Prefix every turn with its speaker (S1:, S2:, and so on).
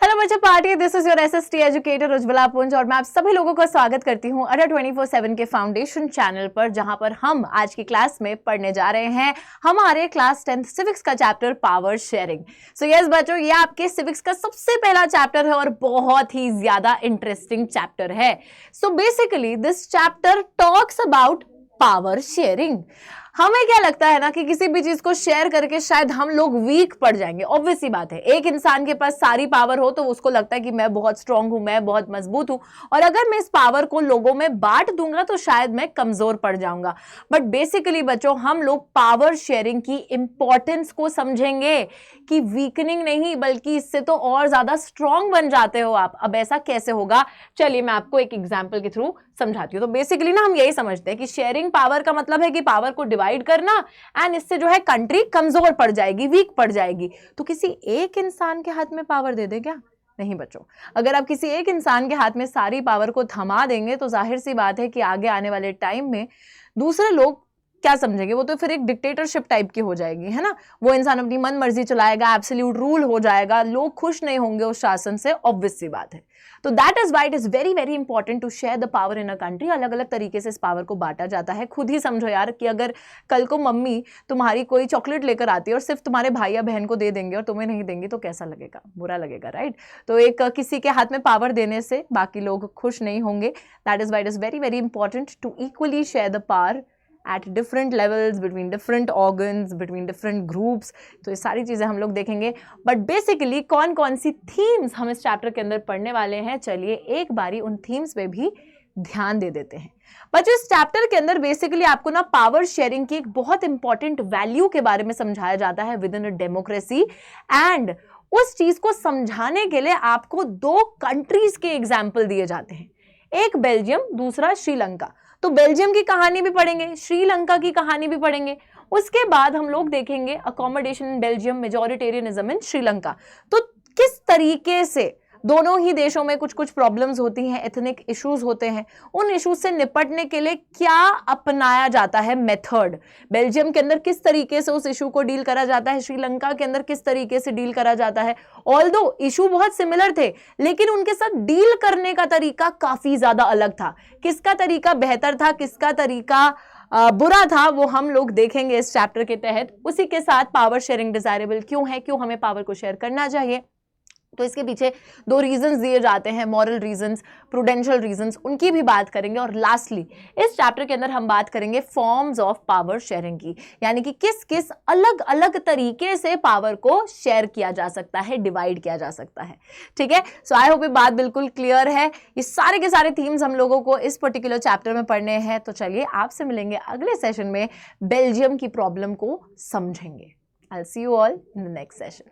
S1: Hello बच्चे party, this is your SST educator Ujjwala पुंज और मैं आप सभी लोगों का स्वागत करती हूं अडा 24/7 के फाउंडेशन चैनल पर, जहां पर हम आज की क्लास में पढ़ने जा रहे हैं हमारे क्लास 10th सिविक्स का chapter power sharing. So yes बच्चों, ये आपके सिविक्स का सबसे पहला चैप्टर है और बहुत ही ज्यादा इंटरेस्टिंग चैप्टर है। So basically this chapter talks about power sharing. हमें क्या लगता है ना कि किसी भी चीज को शेयर करके शायद हम लोग वीक पड़ जाएंगे। ऑब्वियस सी बात है, एक इंसान के पास सारी पावर हो तो उसको लगता है कि मैं बहुत स्ट्रांग हूं, मैं बहुत मजबूत हूं, और अगर मैं इस पावर को लोगों में बांट दूंगा तो शायद मैं कमजोर पड़ जाऊंगा। बट बेसिकली बच्चों, हम लोग पावर शेयरिंग की इंपॉर्टेंस को समझेंगे कि वीकनिंग नहीं, बल्कि इससे तो और ज्यादा स्ट्रांग बन जाते हो आप। अब ऐसा कैसे होगा, चलिए मैं आपको एक एग्जाम्पल के थ्रू समझाती हूँ। तो बेसिकली ना हम यही समझते हैं कि शेयरिंग पावर का मतलब है कि पावर को डिवाइड करना, एंड इससे जो है कंट्री कमजोर पड़ जाएगी, वीक पड़ जाएगी। तो किसी एक इंसान के हाथ में पावर दे दे क्या? नहीं बच्चों, अगर आप किसी एक इंसान के हाथ में सारी पावर को थमा देंगे तो जाहिर सी बात है कि आगे आने वाले टाइम में दूसरे लोग क्या समझेंगे, वो तो फिर एक डिक्टेटरशिप टाइप की हो जाएगी, है ना। वो इंसान अपनी मन मर्जी चलाएगा, एब्सोल्यूट रूल हो जाएगा, लोग खुश नहीं होंगे उस शासन से, ऑब्वियस सी बात है। तो that is why it is very very important to share the power in a country. अलग अलग तरीके से इस पावर को बांटा जाता है। खुद ही समझो यार कि अगर कल को मम्मी तुम्हारी कोई चॉकलेट लेकर आती है और सिर्फ तुम्हारे भाई या बहन को दे देंगे और तुम्हें नहीं देंगे तो कैसा लगेगा? बुरा लगेगा, राइट। तो एक किसी के हाथ में पावर देने से बाकी लोग खुश नहीं होंगे। That is why it is very very important to equally share the power at different levels, between different organs, between different groups। तो ये सारी चीजें हम लोग देखेंगे। बट बेसिकली कौन कौन सी थीम्स हम इस चैप्टर के अंदर पढ़ने वाले हैं, चलिए एक बारी उन थीम्स पे भी ध्यान दे देते हैं। बच्चों, इस चैप्टर के अंदर बेसिकली आपको ना पावर शेयरिंग की एक बहुत इंपॉर्टेंट वैल्यू के बारे में समझाया जाता है with in a democracy. And उस चीज को समझाने के लिए आपको दो कंट्रीज के एग्जाम्पल दिए जाते हैं, एक बेल्जियम, दूसरा श्रीलंका। तो बेल्जियम की कहानी भी पढ़ेंगे, श्रीलंका की कहानी भी पढ़ेंगे। उसके बाद हम लोग देखेंगे अकोमोडेशन इन बेल्जियम, मेजॉरिटेरियनिज्म इन श्रीलंका। तो किस तरीके से दोनों ही देशों में कुछ कुछ प्रॉब्लम्स होती हैं, एथनिक इश्यूज होते हैं, उन इश्यूज से निपटने के लिए क्या अपनाया जाता है मेथड। बेल्जियम के अंदर किस तरीके से उस इशू को डील करा जाता है, श्रीलंका के अंदर किस तरीके से डील करा जाता है। ऑल्दो इशू बहुत सिमिलर थे, लेकिन उनके साथ डील करने का तरीका काफी ज्यादा अलग था। किसका तरीका बेहतर था, किसका तरीका बुरा था, वो हम लोग देखेंगे इस चैप्टर के तहत। उसी के साथ पावर शेयरिंग डिजायरेबल क्यों है, क्यों हमें पावर को शेयर करना चाहिए। तो इसके पीछे दो रीजंस दिए जाते हैं, मॉरल रीजंस, प्रूडेंशियल रीजंस, उनकी भी बात करेंगे। और लास्टली इस चैप्टर के अंदर हम बात करेंगे फॉर्म्स ऑफ पावर शेयरिंग की, यानी कि किस किस अलग अलग तरीके से पावर को शेयर किया जा सकता है, डिवाइड किया जा सकता है। ठीक है, सो आई होप ये बात बिल्कुल क्लियर है। ये सारे के सारे थीम्स हम लोगों को इस पर्टिकुलर चैप्टर में पढ़ने हैं। तो चलिए आपसे मिलेंगे अगले सेशन में, बेल्जियम की प्रॉब्लम को समझेंगे। I will see you all in the next session.